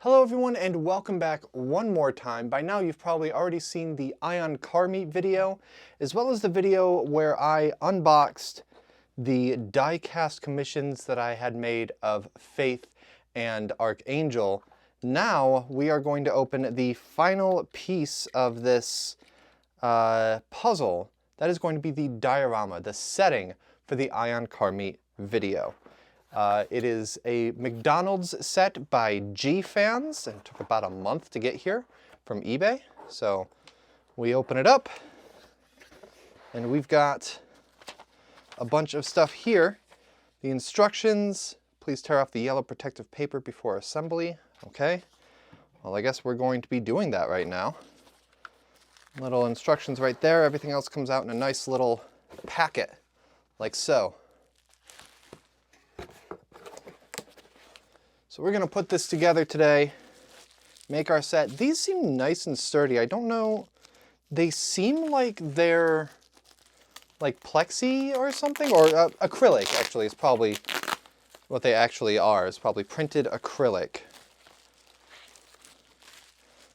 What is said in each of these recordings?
Hello everyone and welcome back one more time. By now you've probably already seen the Ion car meet video, as well as the video where I unboxed the die-cast commissions that I had made of Faith and Archangel. Now we are going to open the final piece of this puzzle. That is going to be the diorama, the setting for the Ion car meet video. It is a McDonald's set by G-Fans, and it took about a month to get here from eBay. So we open it up, and we've got a bunch of stuff here. The instructions: please tear off the yellow protective paper before assembly. Okay, well I guess we're going to be doing that right now. Little instructions right there. Everything else comes out in a nice little packet, like so. So we're going to put this together today, make our set. These seem nice and sturdy. I don't know, they seem like they're like plexi or something, or acrylic actually is probably what they actually are. It's probably printed acrylic.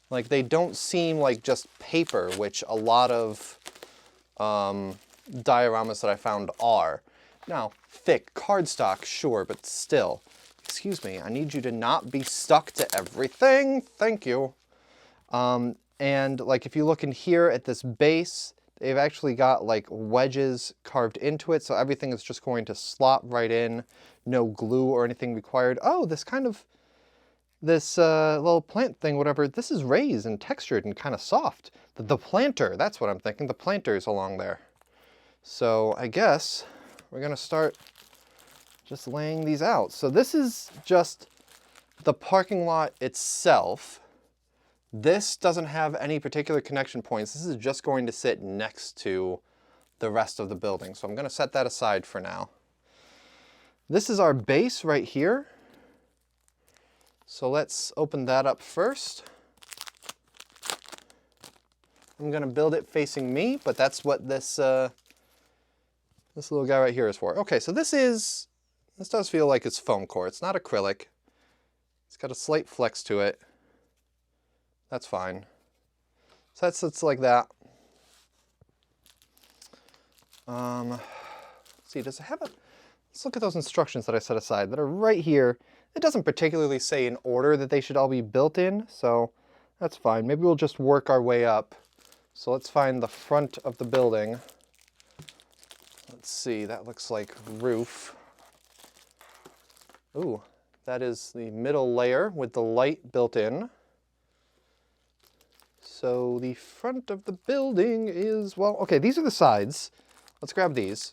Like they don't seem like just paper, which a lot of dioramas that I found are. Now, thick cardstock, sure, but still. Excuse me, I need you to not be stuck to everything. Thank you. And like if you look in here at this base, they've actually got like wedges carved into it, so everything is just going to slot right in. No glue or anything required. Oh, this little plant thing, whatever, this is raised and textured and kind of soft. The planter, that's what I'm thinking. The planter is along there. So I guess we're gonna start just laying these out. So this is just the parking lot itself. This doesn't have any particular connection points. This is just going to sit next to the rest of the building. So I'm going to set that aside for now. This is our base right here. So let's open that up first. I'm going to build it facing me, but that's what this little guy right here is for. Okay, so this does feel like it's foam core. It's not acrylic. It's got a slight flex to it. That's fine. So that sits like that. Let's see, does it have a... Let's look at those instructions that I set aside that are right here. It doesn't particularly say in order that they should all be built in, so that's fine. Maybe we'll just work our way up. So let's find the front of the building. Let's see, that looks like roof. Ooh, that is the middle layer with the light built in. So the front of the building is, well, okay, these are the sides. Let's grab these.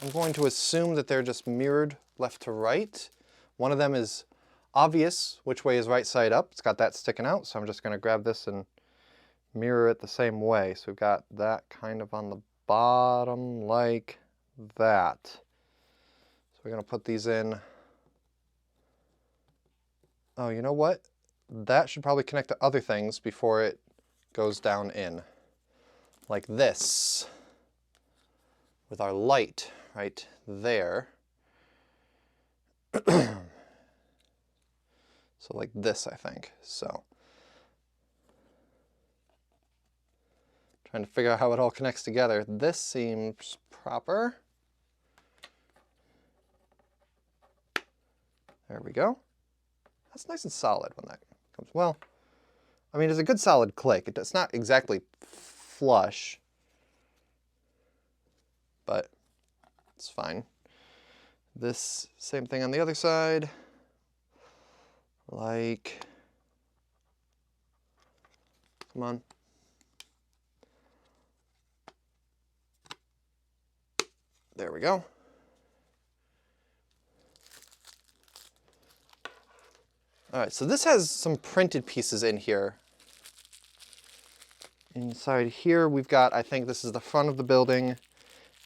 I'm going to assume that they're just mirrored left to right. One of them is obvious which way is right side up. It's got that sticking out, so I'm just going to grab this and mirror it the same way. So we've got that kind of on the bottom like that. So we're going to put these in. Oh, you know what? That should probably connect to other things before it goes down in. Like this. With our light right there. So like this, I think. So trying to figure out how it all connects together. This seems proper. There we go. That's nice and solid when that comes. Well, I mean, it's a good solid click. It's not exactly flush, but it's fine. This same thing on the other side. Like, come on. There we go. All right, so this has some printed pieces in here. Inside here, we've got, I think this is the front of the building,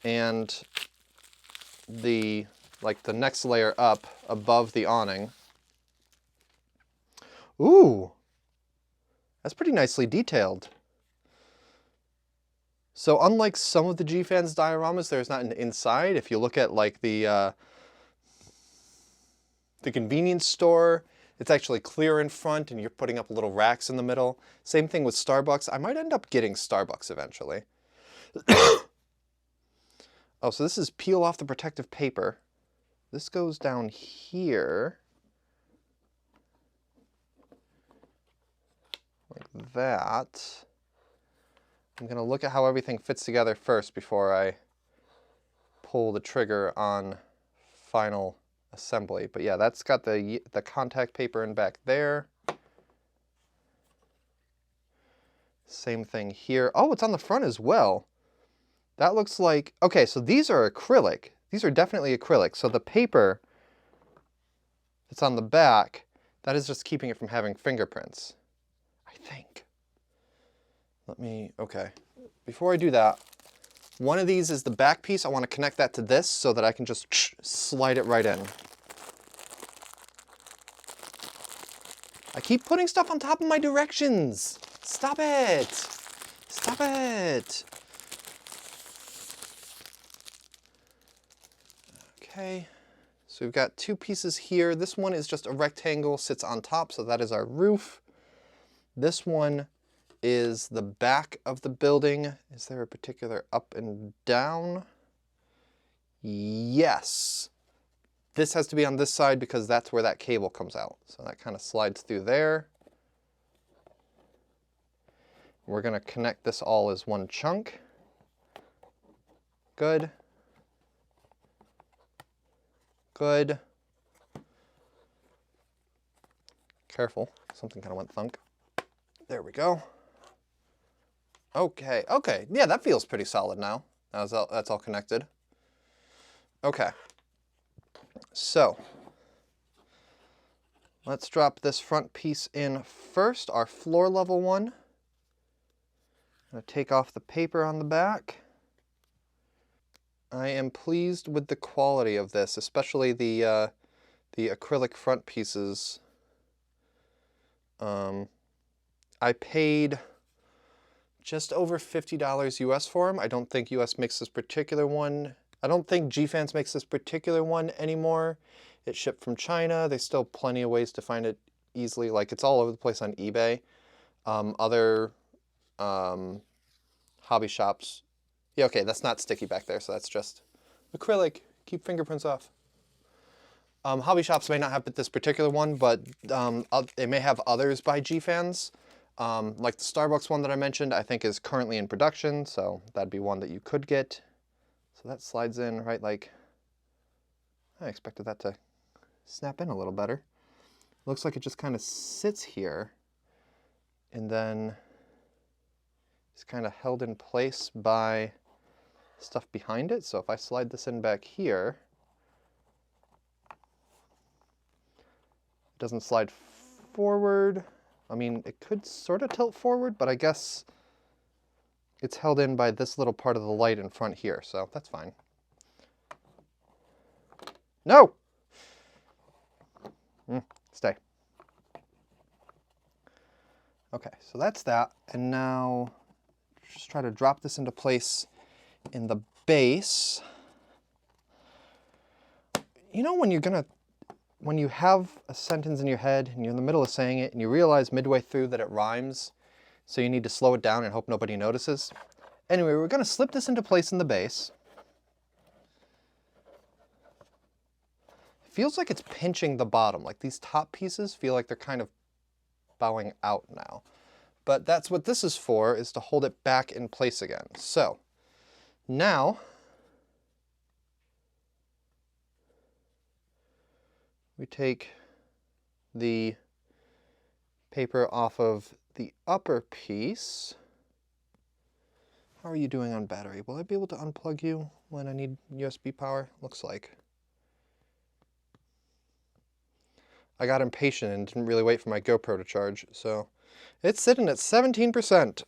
and the next layer up above the awning. Ooh, that's pretty nicely detailed. So unlike some of the G-Fans dioramas, there's not an inside. If you look at like the the convenience store, it's actually clear in front and you're putting up little racks in the middle. Same thing with Starbucks. I might end up getting Starbucks eventually. Oh, so this is peel off the protective paper. This goes down here. Like that. I'm going to look at how everything fits together first before I pull the trigger on final assembly. But yeah, that's got the contact paper in back there. Same thing here. Oh, it's on the front as well. That looks like, okay, so these are acrylic. These are definitely acrylic. So the paper that's on the back, that is just keeping it from having fingerprints, I think. Let me, okay. Before I do that, one of these is the back piece. I want to connect that to this so that I can just slide it right in. I keep putting stuff on top of my directions. Stop it. Stop it. Okay, so we've got two pieces here. This one is just a rectangle, sits on top, so that is our roof. This one is the back of the building. Is there a particular up and down? Yes. This has to be on this side because that's where that cable comes out. So that kind of slides through there. We're going to connect this all as one chunk. Good. Good. Careful, something kind of went thunk. There we go. Okay, okay, yeah, that feels pretty solid now. That's all connected. Okay, so let's drop this front piece in first, our floor level one. I'm gonna take off the paper on the back. I am pleased with the quality of this, especially the acrylic front pieces. I paid just over $50 US for them. I don't think US makes this particular one. I don't think G-Fans makes this particular one anymore. It shipped from China. There's still plenty of ways to find it easily. Like, it's all over the place on eBay. Other hobby shops. Yeah, okay, that's not sticky back there, so that's just acrylic. Keep fingerprints off. Hobby shops may not have this particular one, but they may have others by G-Fans. Like the Starbucks one that I mentioned, I think is currently in production, so that'd be one that you could get. So that slides in right like, I expected that to snap in a little better. Looks like it just kind of sits here and then it's kind of held in place by stuff behind it. So if I slide this in back here, it doesn't slide forward. I mean, it could sort of tilt forward, but I guess it's held in by this little part of the light in front here, so that's fine. No! Stay. Okay, so that's that, and now just try to drop this into place in the base. You know when you have a sentence in your head and you're in the middle of saying it and you realize midway through that it rhymes, so you need to slow it down and hope nobody notices? Anyway, we're going to slip this into place in the base. It feels like it's pinching the bottom. Like these top pieces feel like they're kind of bowing out now. But that's what this is for, is to hold it back in place again. So now we take the paper off of the upper piece. How are you doing on battery? Will I be able to unplug you when I need USB power? Looks like. I got impatient and didn't really wait for my GoPro to charge, so it's sitting at 17%.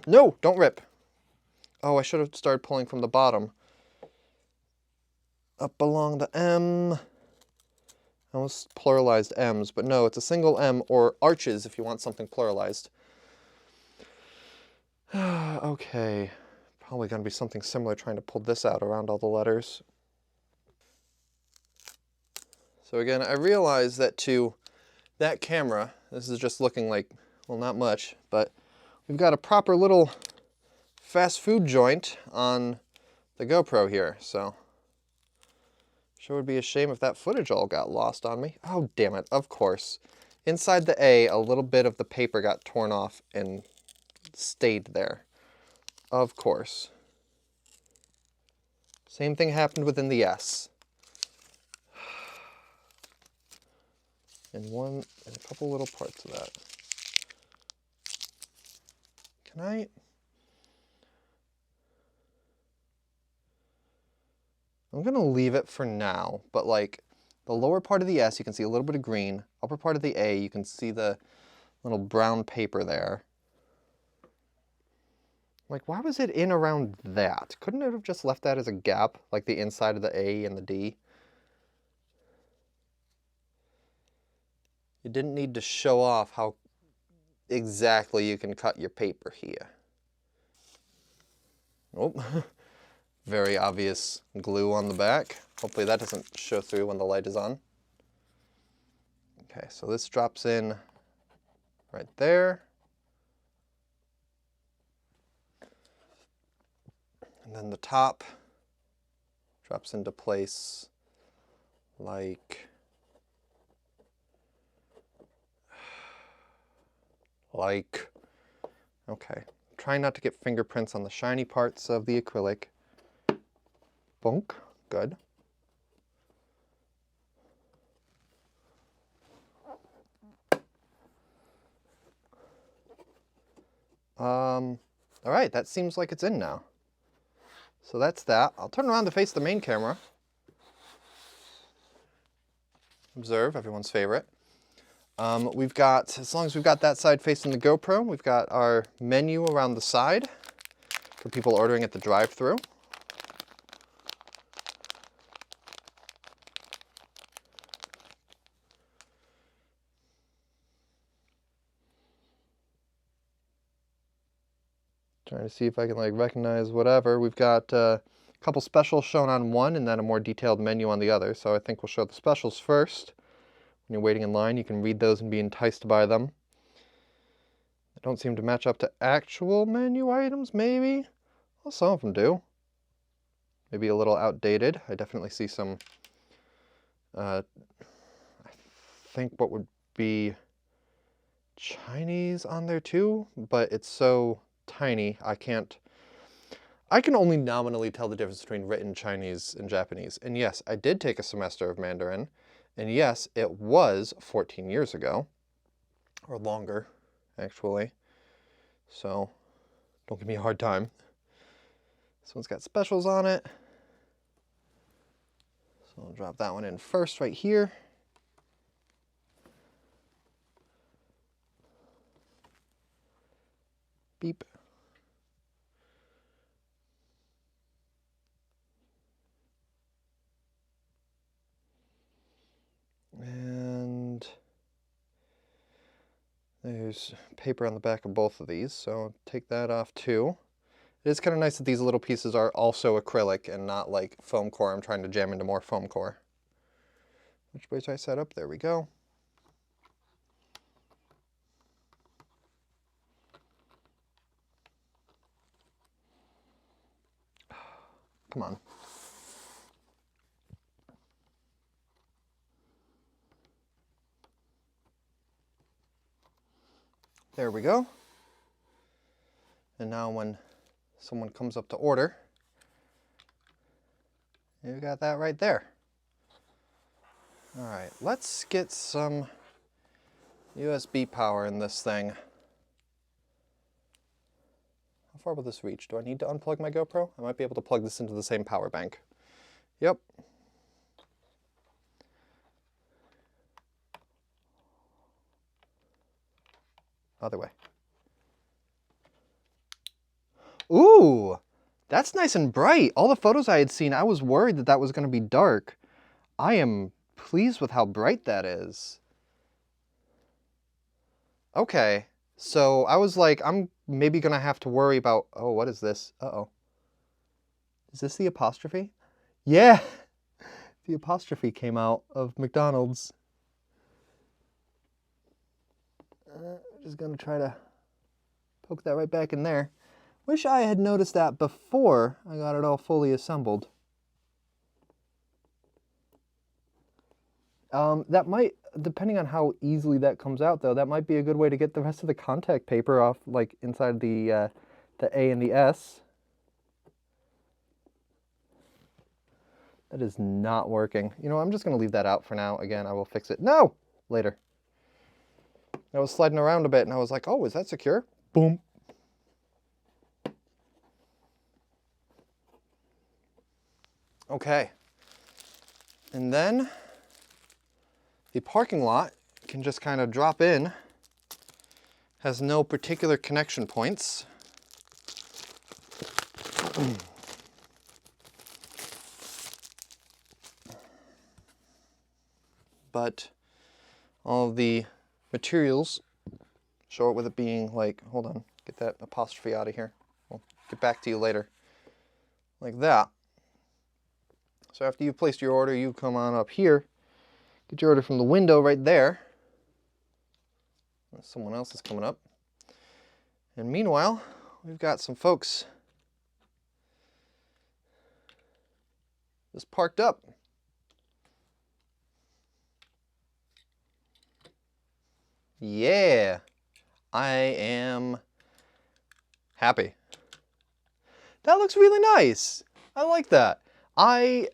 No, don't rip. Oh, I should have started pulling from the bottom. Up along the M. I almost pluralized M's, but no, it's a single M, or arches if you want something pluralized. Okay, probably going to be something similar trying to pull this out around all the letters. So again, I realize that to that camera, this is just looking like, well, not much, but we've got a proper little fast food joint on the GoPro here, so sure would be a shame if that footage all got lost on me. Oh, damn it, of course. Inside the A little bit of the paper got torn off and stayed there. Of course. Same thing happened within the S. And a couple little parts of that. Can I? I'm gonna leave it for now, but like the lower part of the S, you can see a little bit of green. Upper part of the A, you can see the little brown paper there. Like, why was it in around that? Couldn't it have just left that as a gap, like the inside of the A and the D? You didn't need to show off how exactly you can cut your paper here. Oh, very obvious glue on the back. Hopefully that doesn't show through when the light is on. Okay, so this drops in right there. And then the top drops into place like okay. Trying not to get fingerprints on the shiny parts of the acrylic. Bonk, good. All right, that seems like it's in now. So that's that. I'll turn around to face the main camera. Observe, everyone's favorite. We've got, as long as we've got that side facing the GoPro, we've got our menu around the side for people ordering at the drive-thru. Trying to see if I can like recognize whatever. We've got a couple specials shown on one and then a more detailed menu on the other. So I think we'll show the specials first. When you're waiting in line, you can read those and be enticed by them. They don't seem to match up to actual menu items, maybe? Well, some of them do. Maybe a little outdated. I definitely see some, I think what would be Chinese on there too, but it's so tiny, I can only nominally tell the difference between written Chinese and Japanese. And yes, I did take a semester of Mandarin. And yes, it was 14 years ago, or longer, actually. So, don't give me a hard time. This one's got specials on it. So I'll drop that one in first right here. Beep. And there's paper on the back of both of these, so I'll take that off too. It is kind of nice that these little pieces are also acrylic and not like foam core. I'm trying to jam into more foam core. Which way should I set up? There we go. Come on. There we go. And now when someone comes up to order, you got that right there. All right, let's get some USB power in this thing. How far will this reach? Do I need to unplug my GoPro? I might be able to plug this into the same power bank. Yep. Other way. Ooh, that's nice and bright. All the photos I had seen, I was worried that that was going to be dark. I am pleased with how bright that is. Okay, so I was like, I'm maybe going to have to worry about, oh, what is this? Uh-oh. Is this the apostrophe? Yeah, the apostrophe came out of McDonald's. Just gonna try to poke that right back in there. Wish I had noticed that before I got it all fully assembled. That might, depending on how easily that comes out though, that might be a good way to get the rest of the contact paper off, like inside the A and the S. That is not working. You know, I'm just gonna leave that out for now. Again, I will fix it. No! Later. I was sliding around a bit and I was like, oh, is that secure? Boom. Okay. And then the parking lot can just kind of drop in. Has no particular connection points. But all of the materials show it with it being like, hold on, get that apostrophe out of here. We'll get back to you later. Like that. So after you've placed your order, you come on up here, get your order from the window right there. Someone else is coming up. And meanwhile, we've got some folks just parked up. Yeah, I am happy. That looks really nice. I like that. I'm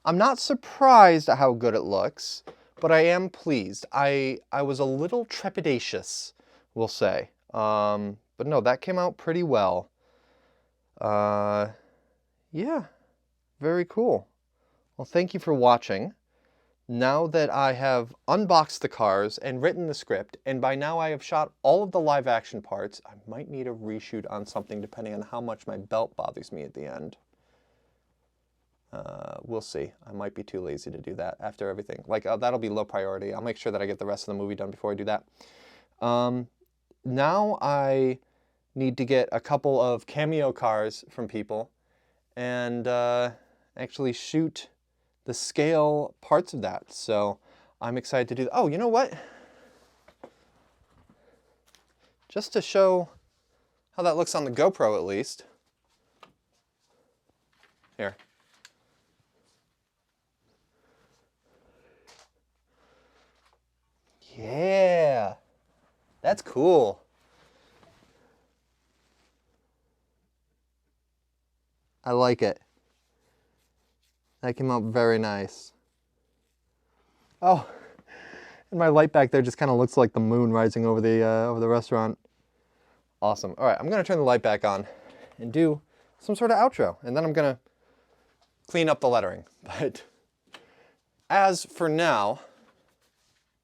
not surprised at how good it looks, but I am pleased. I was a little trepidatious, we'll say. But no, that came out pretty well. Yeah, very cool. Well, thank you for watching. Now that I have unboxed the cars and written the script, and by now I have shot all of the live action parts, I might need a reshoot on something depending on how much my belt bothers me at the end. We'll see. I might be too lazy to do that after everything. Like, that'll be low priority. I'll make sure that I get the rest of the movie done before I do that. Now I need to get a couple of cameo cars from people and actually shoot the scale parts of that. So I'm excited to do that. Oh, you know what? Just to show how that looks on the GoPro at least. Here. Yeah, that's cool. I like it. That came out very nice. Oh, and my light back there just kind of looks like the moon rising over the restaurant. Awesome. All right, I'm gonna turn the light back on and do some sort of outro, and then I'm gonna clean up the lettering. But as for now,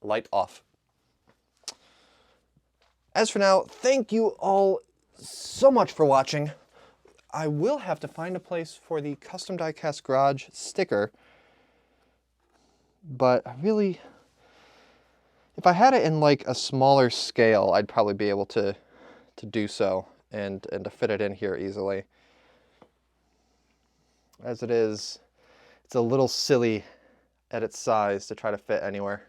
light off. As for now, thank you all so much for watching. I will have to find a place for the Custom Diecast Garage sticker, but I really, if I had it in like a smaller scale, I'd probably be able to do so and to fit it in here easily. As it is, it's a little silly at its size to try to fit anywhere.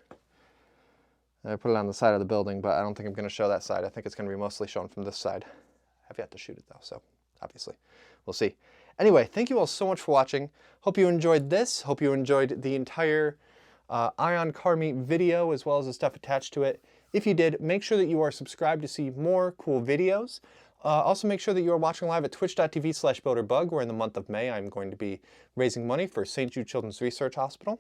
I put it on the side of the building, but I don't think I'm going to show that side. I think it's going to be mostly shown from this side. I've yet to shoot it though, so obviously we'll see. Anyway, thank you all so much for watching. Hope you enjoyed this. Hope you enjoyed the entire Ion Car Meet video as well as the stuff attached to it. If you did, make sure that you are subscribed to see more cool videos. Also make sure that you are watching live at twitch.tv/boaterbug, where in the month of May I'm going to be raising money for St. Jude Children's Research Hospital.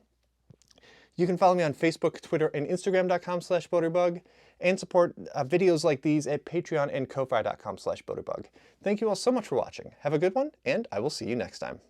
You can follow me on Facebook, Twitter, and Instagram.com/boaterbug, and support videos like these at Patreon and Ko-Fi.com/boaterbug. Thank you all so much for watching. Have a good one, and I will see you next time.